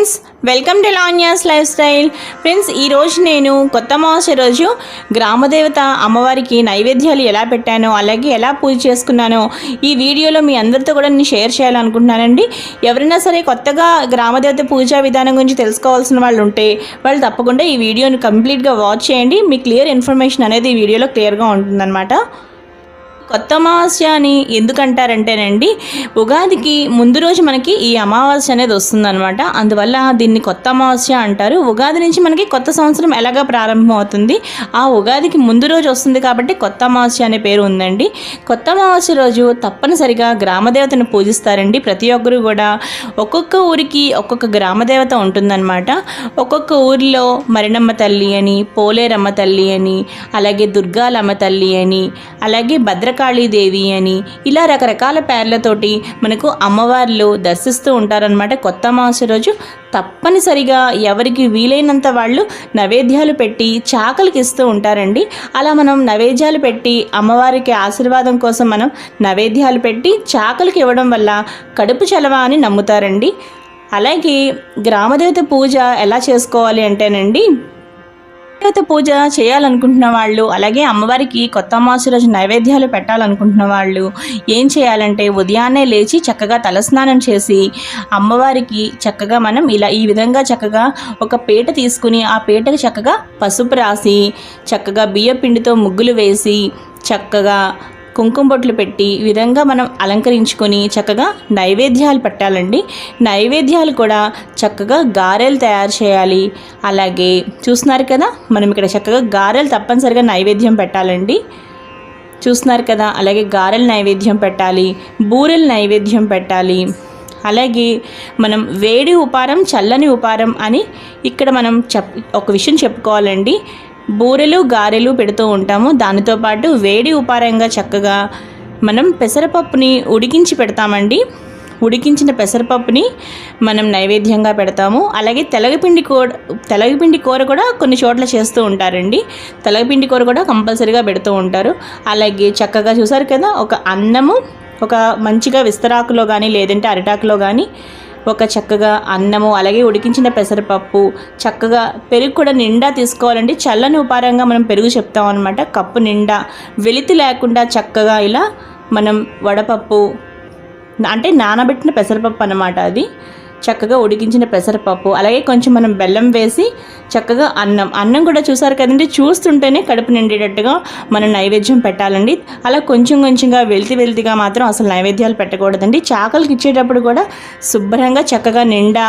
Friends, welcome to Lavanya's life style. Friends, ఈరోజు నేను కొత్త అమావాస్య రోజు గ్రామదేవత అమ్మవారికి నైవేద్యాలు ఎలా పెట్టానో, అలాగే ఎలా పూజ చేసుకున్నానో ఈ వీడియోలో మీ అందరితో కూడా నేను షేర్ చేయాలనుకుంటున్నానండి. ఎవరైనా సరే కొత్తగా గ్రామదేవత పూజా విధానం గురించి తెలుసుకోవాల్సిన వాళ్ళు ఉంటే వాళ్ళు తప్పకుండా ఈ వీడియోని కంప్లీట్గా వాచ్ చేయండి. మీ క్లియర్ ఇన్ఫర్మేషన్ అనేది ఈ వీడియోలో క్లియర్గా ఉంటుందన్నమాట. కొత్త అమావాస్య అని ఎందుకంటారంటేనండి, ఉగాదికి ముందు రోజు మనకి ఈ అమావాస్య అనేది వస్తుందన్నమాట. అందువల్ల దీన్ని కొత్త అమావాస్య అంటారు. ఉగాది నుంచి మనకి కొత్త సంవత్సరం ఎలాగా ప్రారంభం అవుతుంది, ఆ ఉగాదికి ముందు రోజు వస్తుంది కాబట్టి కొత్త అమావాస్య అనే పేరు ఉందండి. కొత్త అమావాస్య రోజు తప్పనిసరిగా గ్రామదేవతను పూజిస్తారండి. ప్రతి ఒక్కరు కూడా ఒక్కొక్క ఊరికి ఒక్కొక్క గ్రామదేవత ఉంటుందన్నమాట. ఒక్కొక్క ఊరిలో మరినమ్మ తల్లి అని, పోలేరమ్మ తల్లి అని, అలాగే దుర్గాలమ్మ తల్లి అని, అలాగే భద్రకాళీదేవి అని, ఇలా రకరకాల పేర్లతోటి మనకు అమ్మవార్లు దర్శిస్తూ ఉంటారనమాట. కొత్త అమావాస్య రోజు తప్పనిసరిగా ఎవరికి వీలైనంత వాళ్ళు నైవేద్యాలు పెట్టి చాకలికి ఇస్తూ ఉంటారండి. అలా మనం నైవేద్యాలు పెట్టి అమ్మవారికి ఆశీర్వాదం కోసం మనం నైవేద్యాలు పెట్టి చాకలికి ఇవ్వడం వల్ల కడుపు చలవ అని నమ్ముతారండి. అలాగే గ్రామదేవత పూజ ఎలా చేసుకోవాలి అంటేనండి, దేవత పూజ చేయాలనుకుంటున్న వాళ్ళు, అలాగే అమ్మవారికి కొత్త అమావాస్య రోజు నైవేద్యాలు పెట్టాలనుకుంటున్న వాళ్ళు ఏం చేయాలంటే, ఉదయాన్నే లేచి చక్కగా తలస్నానం చేసి అమ్మవారికి చక్కగా మనం ఈ విధంగా చక్కగా ఒక పీట తీసుకుని ఆ పీటకు చక్కగా పసుపు రాసి చక్కగా బియ్య పిండితో ముగ్గులు వేసి చక్కగా కుంకుమ బొట్లు పెట్టి ఈ విధంగా మనం అలంకరించుకొని చక్కగా నైవేద్యాలు పెట్టాలండి. నైవేద్యాలు కూడా చక్కగా గారెలు తయారు చేయాలి. అలాగే చూస్తున్నారు కదా, మనం ఇక్కడ చక్కగా గారెలు తప్పనిసరిగా నైవేద్యం పెట్టాలండి. చూస్తున్నారు కదా, అలాగే గారెలు నైవేద్యం పెట్టాలి, బూరెలు నైవేద్యం పెట్టాలి. అలాగే మనం వేడి ఉపారం, చల్లని ఉపారం అని ఇక్కడ మనం ఒక విషయం చెప్పుకోవాలండి. బూరెలు గారెలు పెడుతూ ఉంటాము, దానితో పాటు వేడి ఉపారంగా చక్కగా మనం పెసరపప్పుని ఉడికించి పెడతామండి. ఉడికించిన పెసరపప్పుని మనం నైవేద్యంగా పెడతాము. అలాగే తెలగపిండి కూర కూడా కొన్ని చోట్ల చేస్తూ ఉంటారండి. తెలగపిండి కూర కూడా కంపల్సరీగా పెడుతూ ఉంటారు. అలాగే చక్కగా చూసారు కదా, ఒక అన్నము ఒక మంచిగా విస్తరాకులో కానీ లేదంటే అరిటాకులో కానీ ఒక చక్కగా అన్నము, అలాగే ఉడికించిన పెసరపప్పు, చక్కగా పెరుగు కూడా నిండా తీసుకోవాలండి. చల్లని ఉపారంగా మనం పెరుగు చెప్తాం అనమాట. కప్పు నిండా వెలితి లేకుండా చక్కగా ఇలా మనం వడపప్పు అంటే నానబెట్టిన పెసరపప్పు అన్నమాట. అది చక్కగా ఉడికించిన పెసరపప్పు, అలాగే కొంచెం మనం బెల్లం వేసి చక్కగా అన్నం కూడా చూసారు కదండి, చూస్తుంటేనే కడుపు నిండేటట్టుగా మనం నైవేద్యం పెట్టాలండి. అలా కొంచెం కొంచెంగా వెలితిగా మాత్రం అసలు నైవేద్యాలు పెట్టకూడదండి. చాకలికి ఇచ్చేటప్పుడు కూడా శుభ్రంగా చక్కగా నిండా